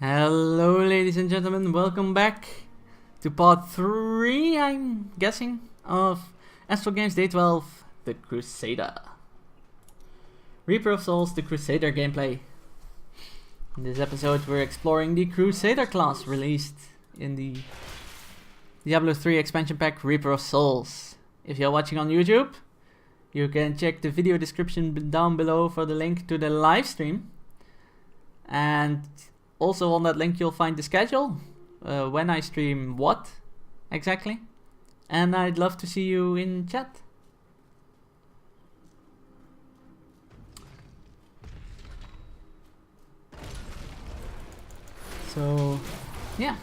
Hello ladies and gentlemen, welcome back to part 3, I'm guessing, of AstralGames Day 12, the Crusader. Reaper of Souls, the Crusader gameplay. In this episode we're exploring the Crusader class released in the Diablo 3 expansion pack Reaper of Souls. If you're watching on YouTube, you can check the video description down below for the link to the live stream. And also on that link you'll find the schedule, when I stream what exactly, and I'd love to see you in chat. So yeah,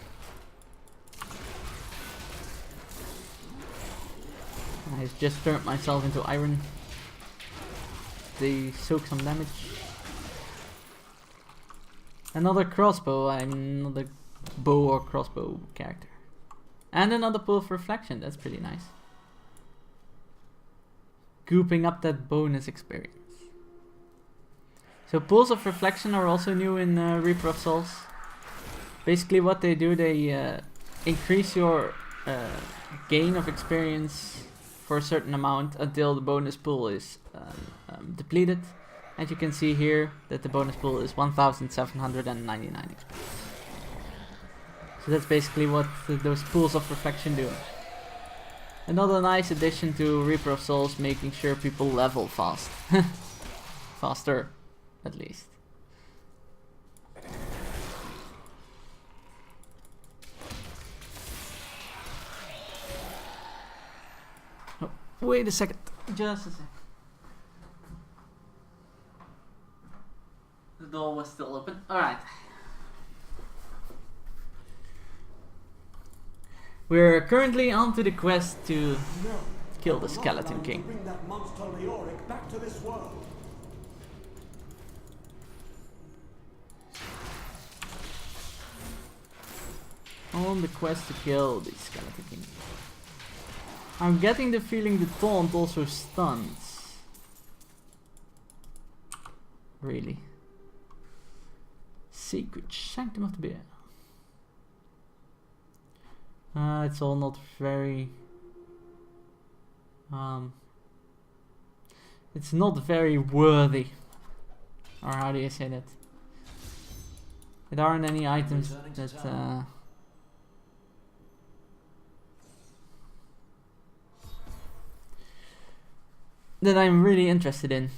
I just turned myself into iron. They soak some damage. Another crossbow, I'm another bow or crossbow character. And another pull of reflection, that's pretty nice. Gooping up that bonus experience. So pulls of reflection are also new in Reaper of Souls. Basically what they do, they increase your gain of experience for a certain amount until the bonus pool is depleted. And you can see here that the bonus pool is 1799 experience. So that's basically what those pools of reflection do. Another nice addition to Reaper of Souls, making sure people level fast. Faster, at least. Oh, wait a second. Just a second. The door was still open. Alright. We're currently on to the quest to kill the Skeleton King. Bring that monster Leoric back to this world. On the quest to kill the Skeleton King. I'm getting the feeling the taunt also stuns. Really. Sacred Sanctum of the Bear. It's all not very... it's not very worthy. Or how do you say that? There aren't any items that... that I'm really interested in.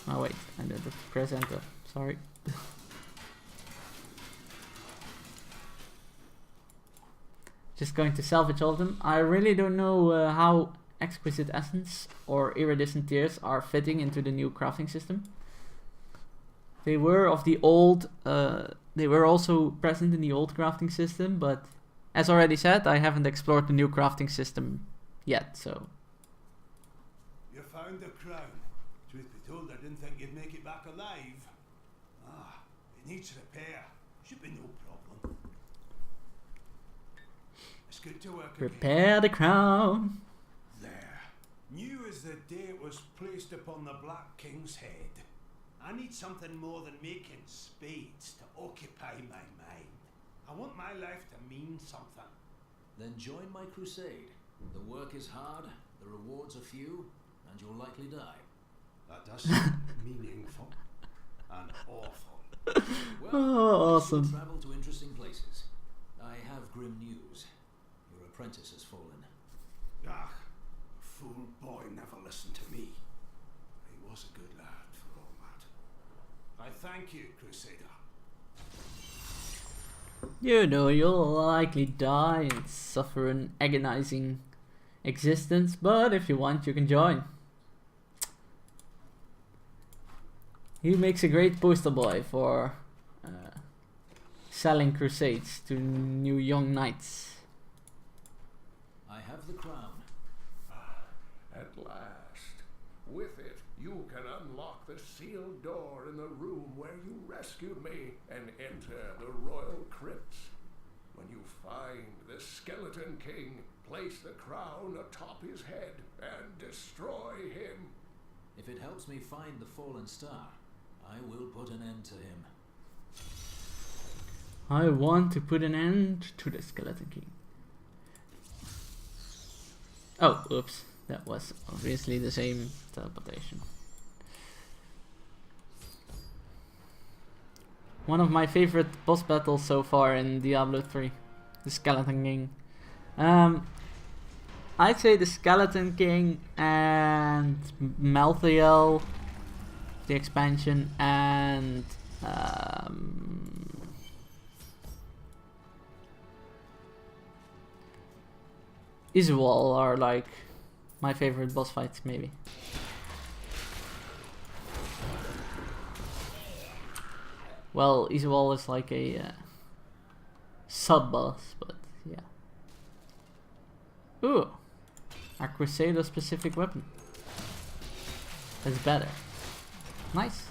Oh wait, I did the press enter, sorry. Just going to salvage all of them. I really don't know how Exquisite Essence or Iridescent Tears are fitting into the new crafting system. They were of the old, they were also present in the old crafting system, but as already said, I haven't explored the new crafting system yet, so. You found the crown. Truth be told, I didn't think you'd make it back alive. Ah, it needs repair. Should be no problem. It's good to work Prepare the crown. There. New as the day it was placed upon the Black King's head. I need something more than making spades to occupy my mind. I want my life to mean something. Then join my crusade. The work is hard, the rewards are few, and you'll likely die. That does sound meaningful and awful. Well, Oh, awesome. travel to interesting places. I have grim news. Your apprentice has fallen. Ah, fool boy never listened to me. He was a good lad for all that. I thank you, Crusader. You know, you'll likely die and suffer an agonizing existence, but if you want, you can join. He makes a great poster boy for selling crusades to new young knights. I have the crown. At last. With it, you can unlock the sealed door in the room where you rescued me and enter the royal crypts. When you find the Skeleton King, place the crown atop his head and destroy him. If it helps me find the fallen star, I will put an end to him. I want to put an end to the Skeleton King. Oh, oops. That was obviously the same teleportation. One of my favorite boss battles so far in Diablo 3. The Skeleton King. I'd say the Skeleton King and Malthael, the expansion, and Isual are like my favorite boss fights, maybe. Well, Isual is like a sub-boss, but yeah. Ooh, a Crusader specific weapon. That's better. Nice.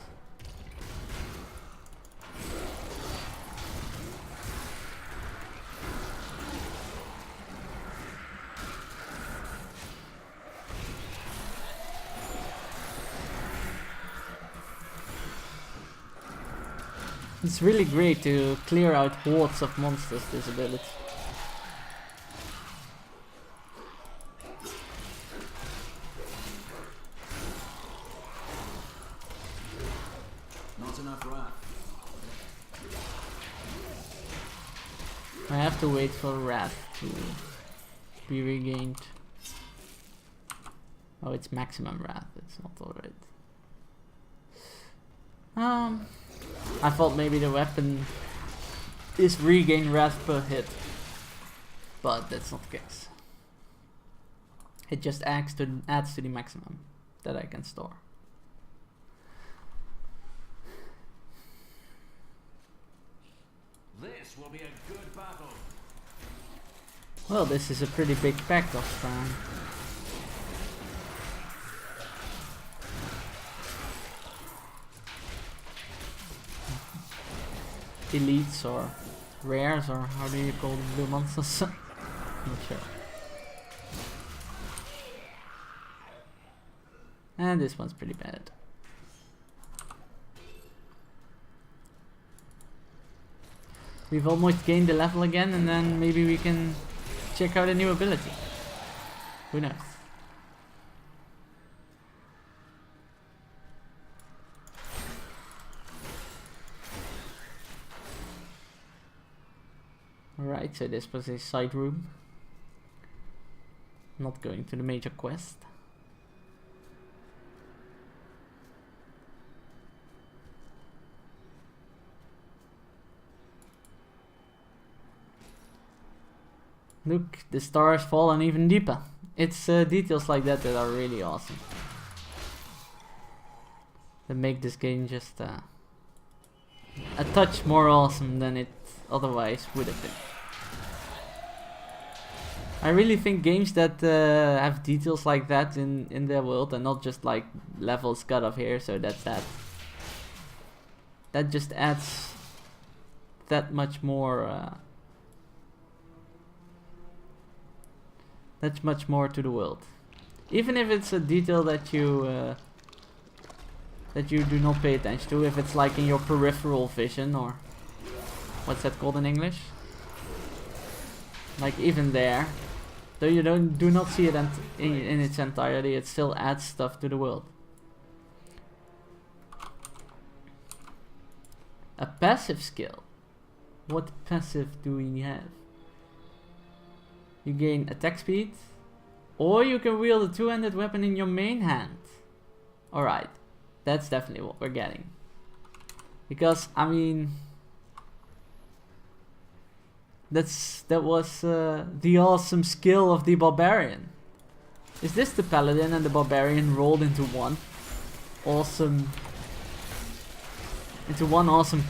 It's really great to clear out hordes of monsters, this ability. Not enough wrath. I have to wait for wrath to be regained. Oh, it's maximum wrath, it's not alright. I thought maybe the weapon is regain wrath per hit, but that's not the case. It just adds to the maximum that I can store. This will be a good battle. Well, this is a pretty big pack of elites or rares, or how do you call them, blue monsters? Not sure. And this one's pretty bad. We've almost gained the level again, and then maybe we can check out a new ability. Who knows? Alright, so this was a side room. Not going to the major quest. Look, the stars fallen even deeper. It's details like that that are really awesome. That make this game just a touch more awesome than it otherwise would have been. I really think games that have details like that in their world, and not just like levels cut off here, so that's that. That just adds that much more. That's much more to the world. Even if it's a detail that you do not pay attention to, if it's like in your peripheral vision, or what's that called in English? Like even there, though you do not see it in its entirety, it still adds stuff to the world. A passive skill. What passive do we have? You gain attack speed, or you can wield a two-handed weapon in your main hand. Alright, that's definitely what we're getting. Because, I mean, that was the awesome skill of the barbarian. Is this the paladin and the barbarian rolled into one awesome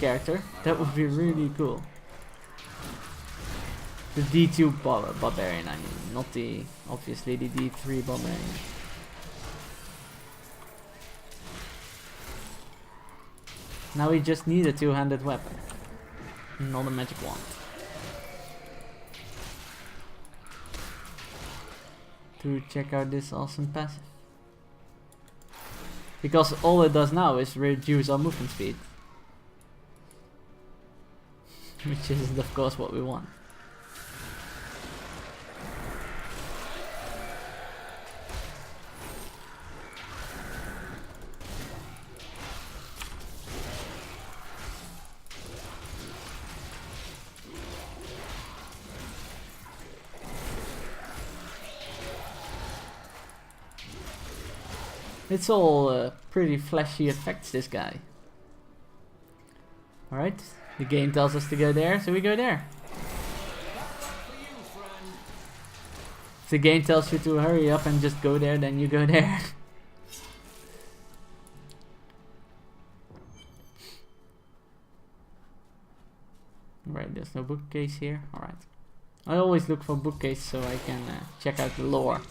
character? That would be really cool. The D2 barbarian, I mean, not obviously the D3 barbarian. Now we just need a two-handed weapon, not a magic wand. To check out this awesome passive. Because all it does now is reduce our movement speed. Which is of course what we want. It's all pretty flashy effects, this guy. Alright, the game tells us to go there, so we go there. If the game tells you to hurry up and just go there, then you go there. Right, there's no bookcase here. Alright. I always look for bookcase so I can check out the lore.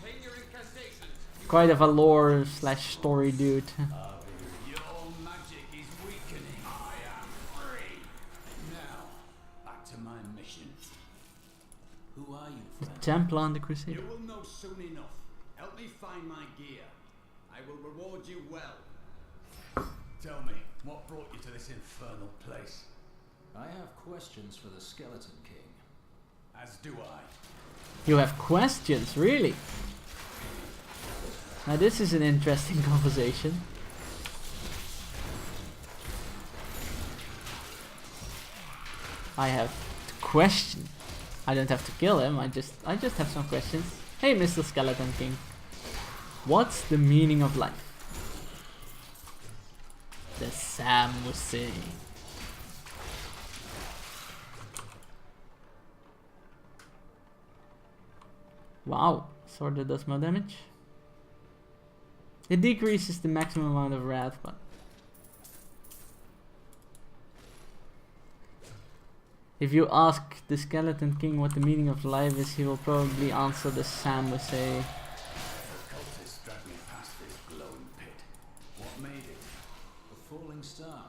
Quite of a lore slash story dude. Your magic is weakening. I am free. Now, back to my mission. Who are you, The friend? Templar and the Crusader. You will know soon enough. Help me find my gear. I will reward you well. Tell me, what brought you to this infernal place? I have questions for the Skeleton King. As do I. You have questions, really? Now this is an interesting conversation. I have to question. I don't have to kill him, I just have some questions. Hey Mr. Skeleton King. What's the meaning of life? The Sam was saying. Wow, sword that does more damage. It decreases the maximum amount of wrath, but if you ask the Skeleton King what the meaning of life is, he will probably answer the Sam will say. The cultists dragged me past this glowing pit. What made it? A falling star,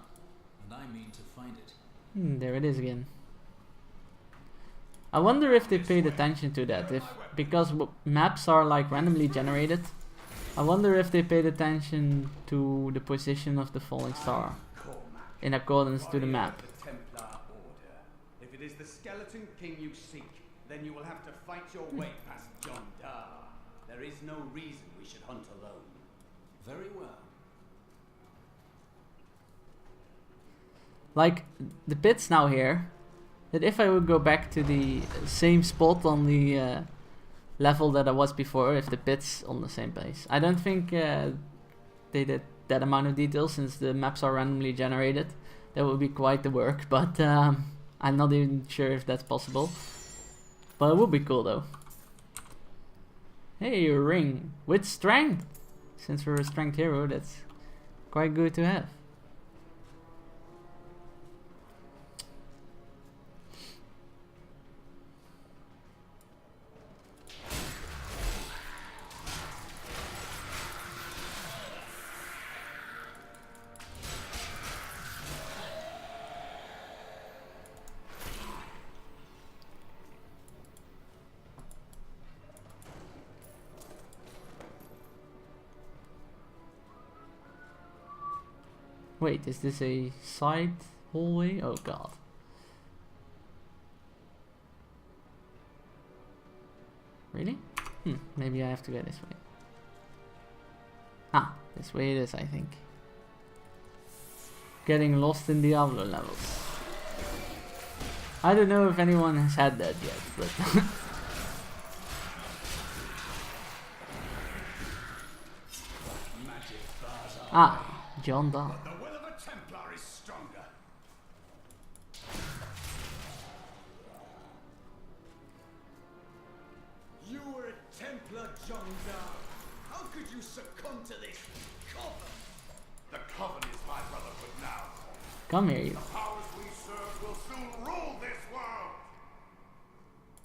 and I mean to find it. There it is again. I wonder if they paid attention to that, because maps are like randomly generated. I wonder if they paid attention to the position of the falling star in accordance to the map. The Templar Order. If it is the Skeleton King you seek, then you will have to fight your way past John Dar. There is no reason we should hunt alone. Very well. Like, the pit's now here, that if I would go back to the same spot on the level that I was before, if the pit's on the same place. I don't think they did that amount of detail since the maps are randomly generated. That would be quite the work, but I'm not even sure if that's possible. But it would be cool though. Hey, a ring with strength! Since we're a strength hero, that's quite good to have. Wait, is this a side hallway? Oh god. Really? Maybe I have to go this way. Ah, this way it is, I think. Getting lost in Diablo levels. I don't know if anyone has had that yet, but ah, John Dar. The will of a Templar is stronger. You were a Templar, John Dar. How could you succumb to this coven? The coven is my brotherhood now. Come here, you. The powers we serve will soon rule this world.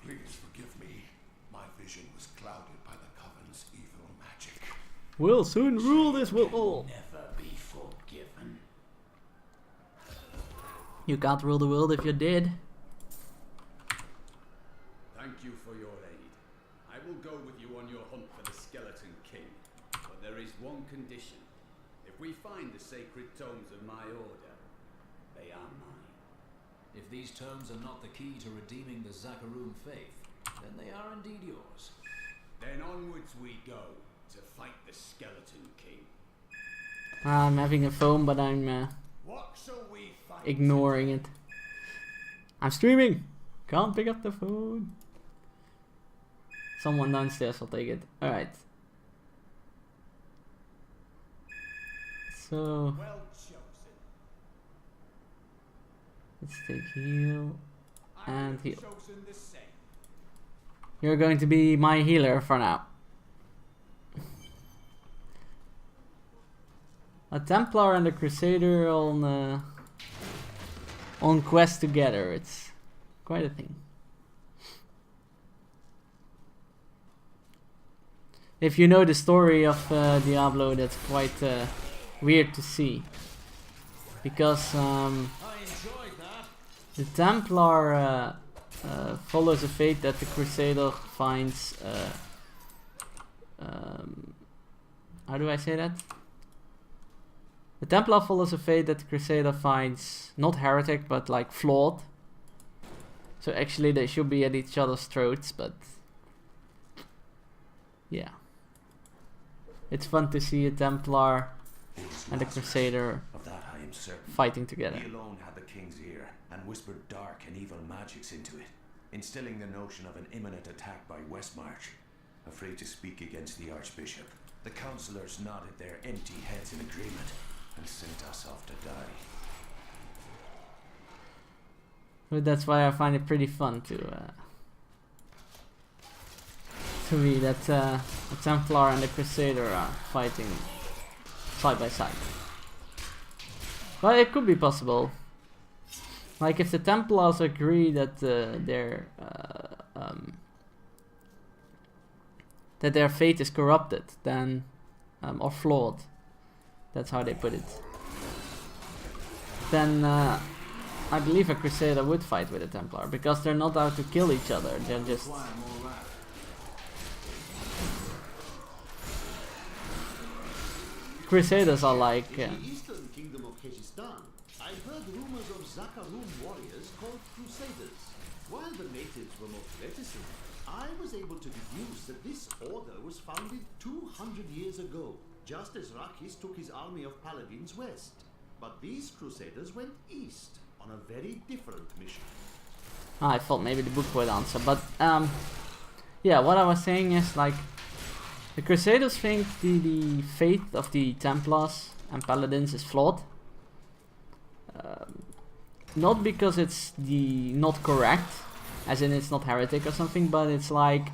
Please forgive me. My vision was clouded by the coven's evil magic. We'll soon rule this world. Never be forgiven. You can't rule the world if you're dead. Thank you for your aid. I will go with you on your hunt for the Skeleton King. But there is one condition. If If we find the sacred tomes of my order, they are mine. If these tomes are not the key to redeeming the Zakarum faith, then they are indeed yours. Then onwards we go to fight the Skeleton King. I'm having a phone, but I'm What shall we find? ignoring it. I'm streaming! Can't pick up the phone. Someone downstairs will take it. Alright. So, Well chosen. let's take heal I and have heal. chosen the same. You're going to be my healer for now. A Templar and a Crusader on quest together. It's quite a thing. If you know the story of Diablo, that's quite weird to see, because I enjoyed that. the Templar follows a fate that the Crusader finds. How do I say that? The Templar follows a fate that the Crusader finds not heretic, but like flawed. So actually they should be at each other's throats, but yeah. It's fun to see a Templar and a Crusader Of that I am certain. fighting together. He alone had the king's ear and whispered dark and evil magics into it, instilling the notion of an imminent attack by Westmarch. Afraid to speak against the Archbishop, the councillors nodded their empty heads in agreement and sent us off to die. But that's why I find it pretty fun to read that a Templar and a Crusader are fighting side by side. But it could be possible. Like if the Templars agree that their fate is corrupted, then or flawed. That's how they put it. Then I believe a Crusader would fight with a Templar, because they're not out to kill each other. They're just Crusaders are like In the eastern kingdom of Kyrgyzstan, I heard rumors of Zakarum warriors called Crusaders. While the natives were most reticent, I was able to deduce that this order was founded 200 years ago, just as Rakis took his army of paladins west. But these Crusaders went east on a very different mission. I thought maybe the book would answer, but yeah, what I was saying is like the Crusaders think the faith of the Templars and Paladins is flawed. Not because it's not correct, as in it's not heretic or something, but it's like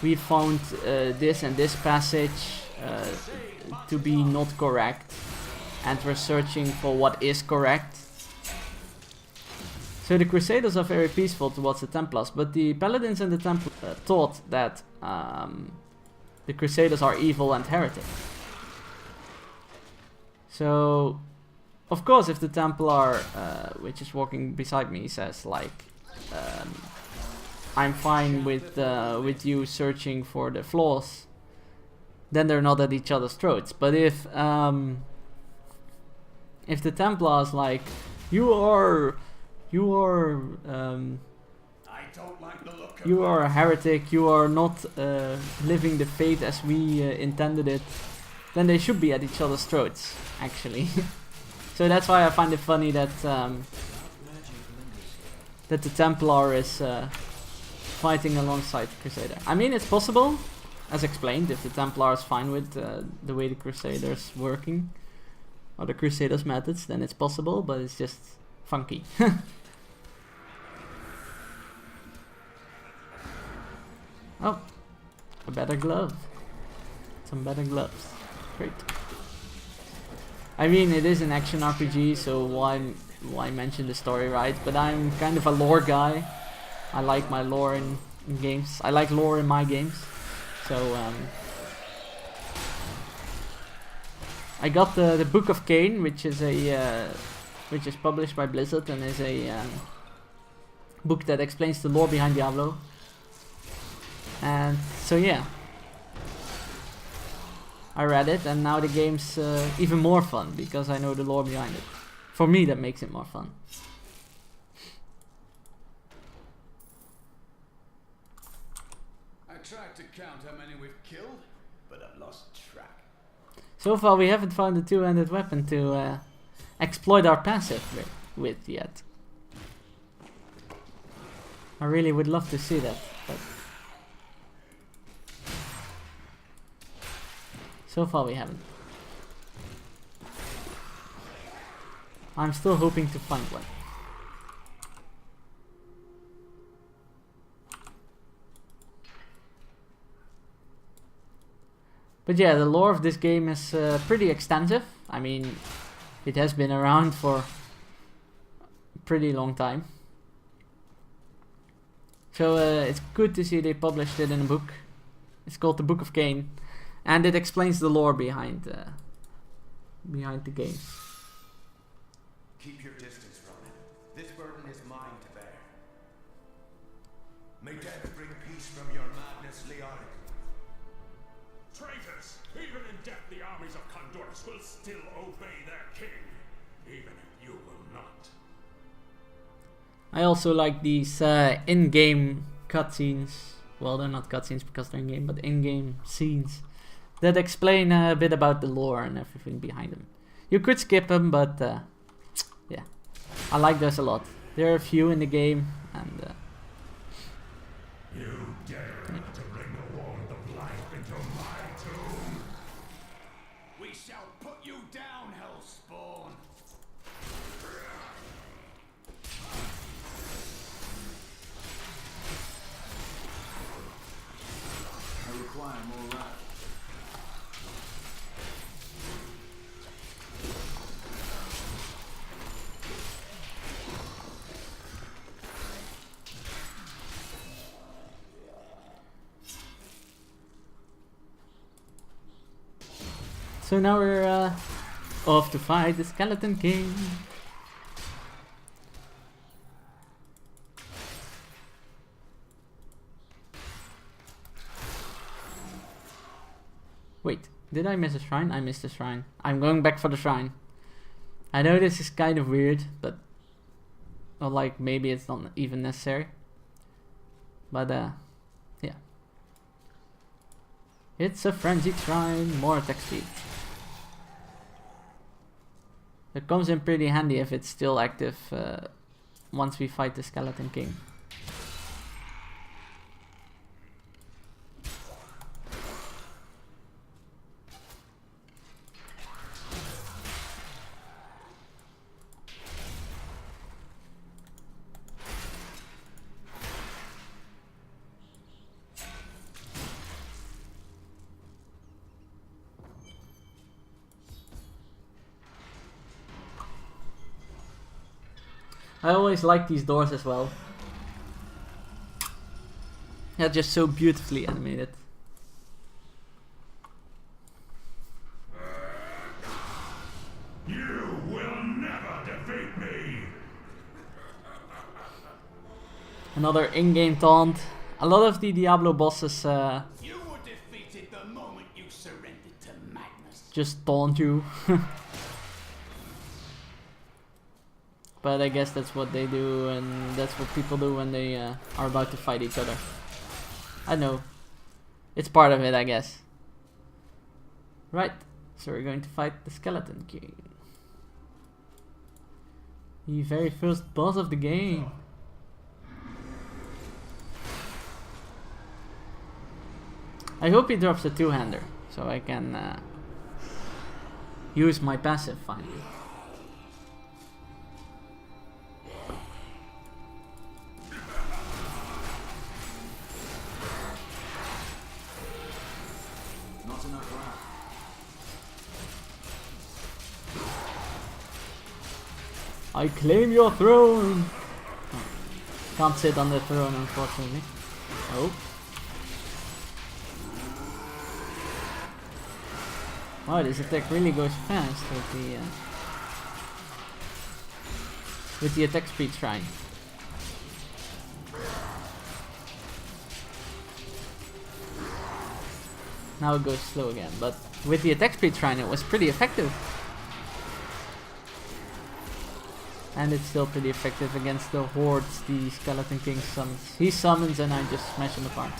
we found this and this passage to be not correct, and we're searching for what is correct. So the Crusaders are very peaceful towards the Templars, but the Paladins and the Templars thought that the Crusaders are evil and heretic. So, of course, if the Templar, which is walking beside me, says like, "I'm fine with you searching for the flaws," then they're not at each other's throats. But if the Templars like, you are I don't like the look of you are a heretic, you are not living the faith as we intended it, then they should be at each other's throats, actually. So that's why I find it funny that that the Templar is fighting alongside the Crusader. I mean, it's possible, as explained, if the Templar is fine with the way the Crusader's working, or the Crusader's methods, then it's possible, but it's just funky. Oh, a better glove. Some better gloves. Great. I mean, it is an action RPG, so why mention the story, right? But I'm kind of a lore guy. I like my lore in games. I like lore in my games. So I got the Book of Cain, which is published by Blizzard and is a book that explains the lore behind Diablo. And so yeah, I read it, and now the game's even more fun because I know the lore behind it. For me, that makes it more fun. I tried to count how many we've killed, but I've lost track. So far, we haven't found a two-handed weapon to exploit our passive with yet. I really would love to see that, but so far we haven't. I'm still hoping to find one. But yeah, the lore of this game is pretty extensive. I mean, it has been around for a pretty long time. So it's good to see they published it in a book. It's called the Book of Cain, and it explains the lore behind the game. Keep your distance from it. This burden is mine to bear. May death bring peace from your madness, Leonic. Traitors! Even in death, the armies of Condorus will still obey their king, even if you will not. I also like these in-game cutscenes. Well, they're not cutscenes because they're in-game, but in-game scenes that explain a bit about the lore and everything behind them. You could skip them, but yeah, I like those a lot. There are a few in the game, and You dare to bring the warmth of life into my tomb? We shall put you down, Hellspawn! I require more life. so now we're off to fight the Skeleton King. Wait, did I miss a shrine? I missed a shrine. I'm going back for the shrine. I know this is kind of weird, but or like maybe it's not even necessary. But yeah. It's a frenzied shrine, more attack speed. It comes in pretty handy if it's still active once we fight the Skeleton King. I always like these doors as well. They're just so beautifully animated. You will never defeat me! Another in-game taunt. A lot of the Diablo bosses You were defeated the moment you surrendered to madness. just taunt you. But I guess that's what they do, and that's what people do when they are about to fight each other. I know. It's part of it, I guess. Right, so we're going to fight the Skeleton King. The very first boss of the game. I hope he drops a two-hander, so I can use my passive finally. Not enough life. I claim your throne! Oh, can't sit on the throne, unfortunately. Oh. Wow, this attack really goes fast with the attack speed shrine. Now it goes slow again, but with the attack speed shrine it was pretty effective. And it's still pretty effective against the hordes the Skeleton King summons. He summons and I just smash him apart.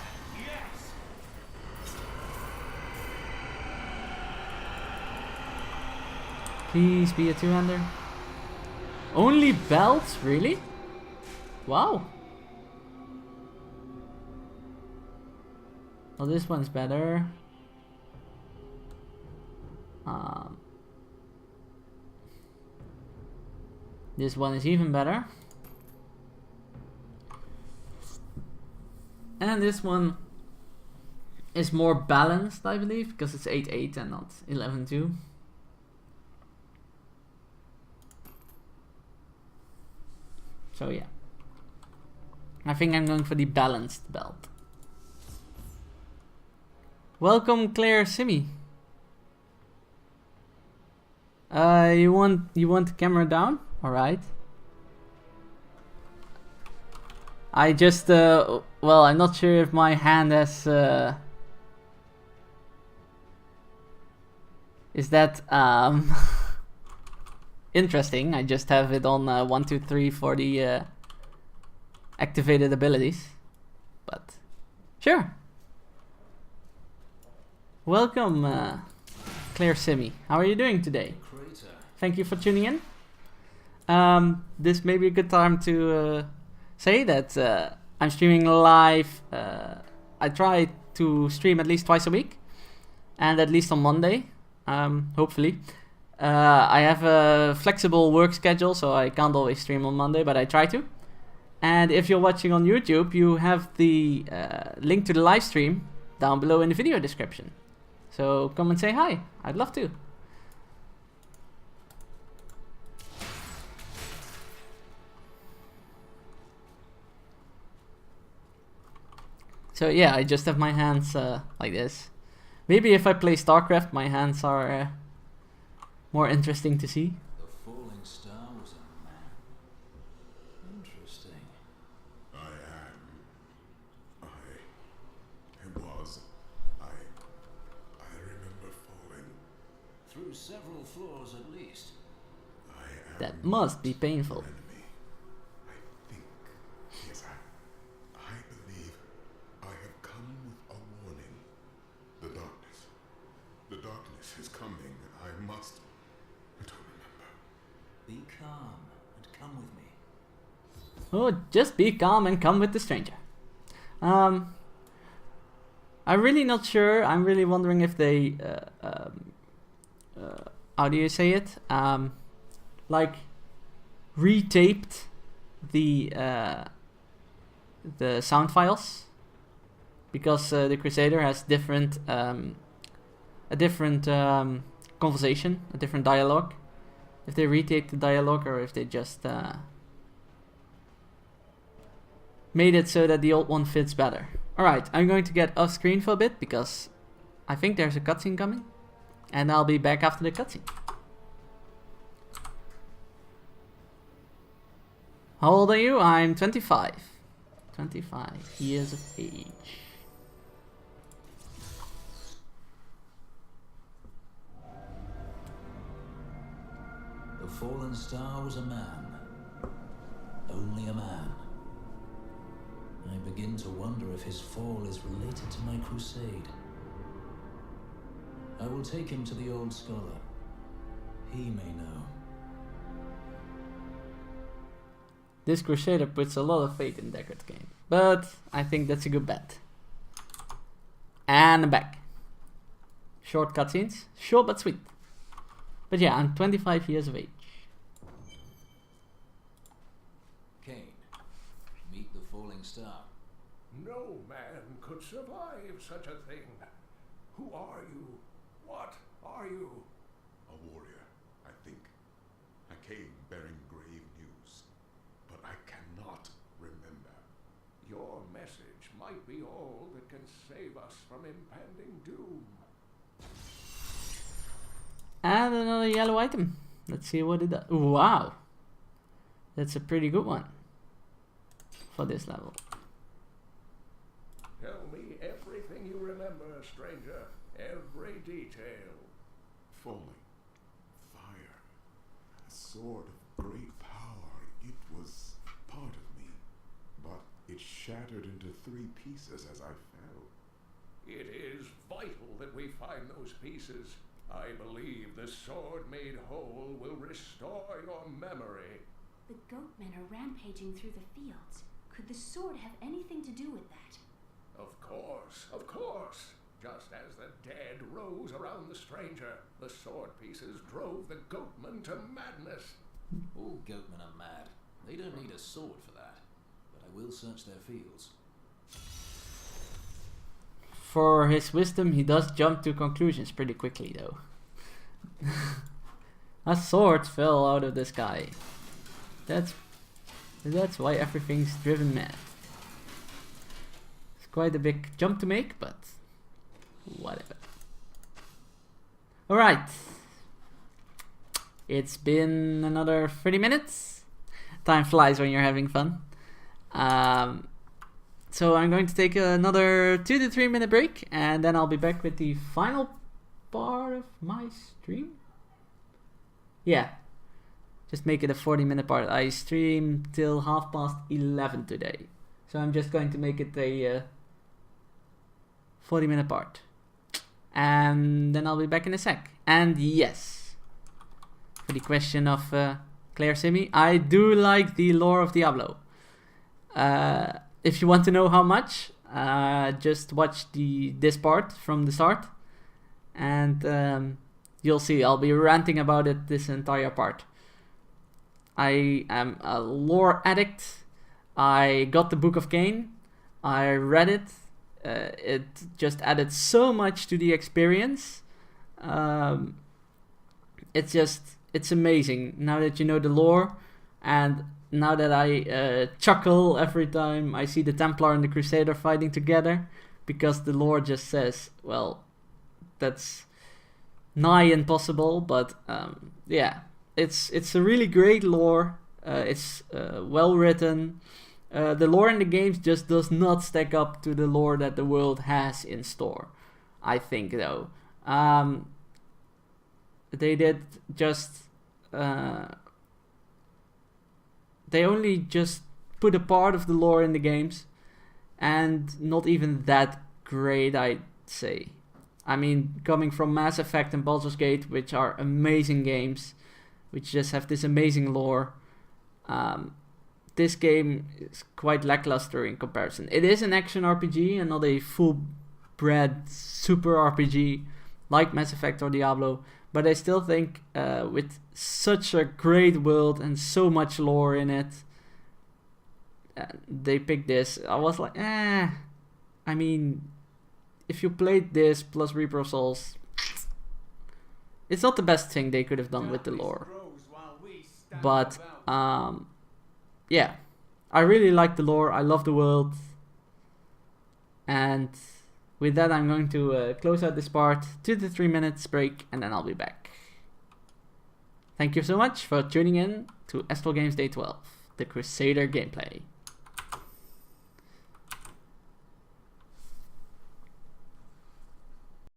Please be a two-hander. Only belts? Really? Wow. Well, this one's better. This one is even better. And this one is more balanced, I believe, because it's 8-8 and not 11-2. So yeah. I think I'm going for the balanced belt. Welcome, Claire Simi. You want the camera down? All right. I just well, I'm not sure if my hand has is that interesting. I just have it on 1, 2, 3 for the activated abilities, but sure. Welcome, Claire Simi. How are you doing today? Thank you for tuning in. This may be a good time to say that I'm streaming live. I try to stream at least twice a week, and at least on Monday, hopefully. I have a flexible work schedule, so I can't always stream on Monday, but I try to. And if you're watching on YouTube, you have the link to the live stream down below in the video description. So come and say hi. I'd love to. So yeah, I just have my hands like this. Maybe if I play StarCraft, my hands are more interesting to see. The falling star was a man. Interesting. I remember falling. Through several floors at least. That must be painful. Enemy. I think. Yes, I believe I have come with a warning. The darkness is coming. I must. I don't remember. Be calm and come with me. Oh, just be calm and come with the stranger. I'm really not sure. I'm really wondering if they, how do you say it? Like retaped the sound files, because the Crusader has different a different conversation, a different dialogue. If they retaped the dialogue, or if they just made it so that the old one fits better. Alright, I'm going to get off screen for a bit because I think there's a cutscene coming, and I'll be back after the cutscene. How old are you? I'm 25. 25 years of age. The fallen star was a man. Only a man. I begin to wonder if his fall is related to my crusade. I will take him to the old scholar. He may know. This Crusader puts a lot of faith in Deckard's game, but I think that's a good bet. And I'm back. Short cutscenes, short but sweet. But yeah, I'm 25 years of age. Cain, meet the falling star. No man could survive such a thing. Who are you? What are you? A warrior, I think. I came bearing grave news, but I cannot remember. Your message might be all that can save us from impending doom. And another yellow item. Let's see what it does. Wow. That's a pretty good one for this level. Tell me everything you remember, stranger. every detail. Falling, fire, a sword of great power. It was part of me, but it shattered into 3 pieces as I fell. It is vital that we find those pieces. I believe the sword made whole will restore your memory. The goatmen are rampaging through the fields. Could the sword have anything to do with that? Of course, of course. Just as the dead rose around the stranger, the sword pieces drove the goatmen to madness. All goatmen are mad. They don't need a sword for that. But I will search their fields. For his wisdom, he does jump to conclusions pretty quickly, though. A sword fell out of the sky. That's why everything's driven mad. It's quite a big jump to make, but whatever. Alright. It's been another 30 minutes. Time flies when you're having fun. So I'm going to take another 2 to 3 minute break, and then I'll be back with the final part of my stream. Yeah, just make it a 40-minute part. I stream till 11:30 today, so I'm just going to make it a 40-minute part, and then I'll be back in a sec. And yes, for the question of Claire Simi, I do like the lore of Diablo. If you want to know how much, just watch this part from the start, and you'll see I'll be ranting about it this entire part. I am a lore addict. I got the Book of Cain. I read it. It just added so much to the experience. It's amazing now that you know the lore, and now that I chuckle every time I see the Templar and the Crusader fighting together, because the lore just says, well, that's nigh impossible, but yeah, it's a really great lore. It's well written. The lore in the games just does not stack up to the lore that the world has in store, I think, though. They did just... they only just put a part of the lore in the games, and not even that great, I'd say. I mean, coming from Mass Effect and Baldur's Gate, which are amazing games, which just have this amazing lore, this game is quite lackluster in comparison. It is an action RPG and not a full-bred super RPG like Mass Effect or Diablo, but I still think with such a great world and so much lore in it, they picked this. I was like, I mean, if you played this plus Reaper of Souls, it's not the best thing they could have done with the lore. But, yeah, I really like the lore. I love the world. And with that, I'm going to close out this part, 2 to 3 minutes break, and then I'll be back. Thank you so much for tuning in to AstralGames Day 12, the Crusader gameplay.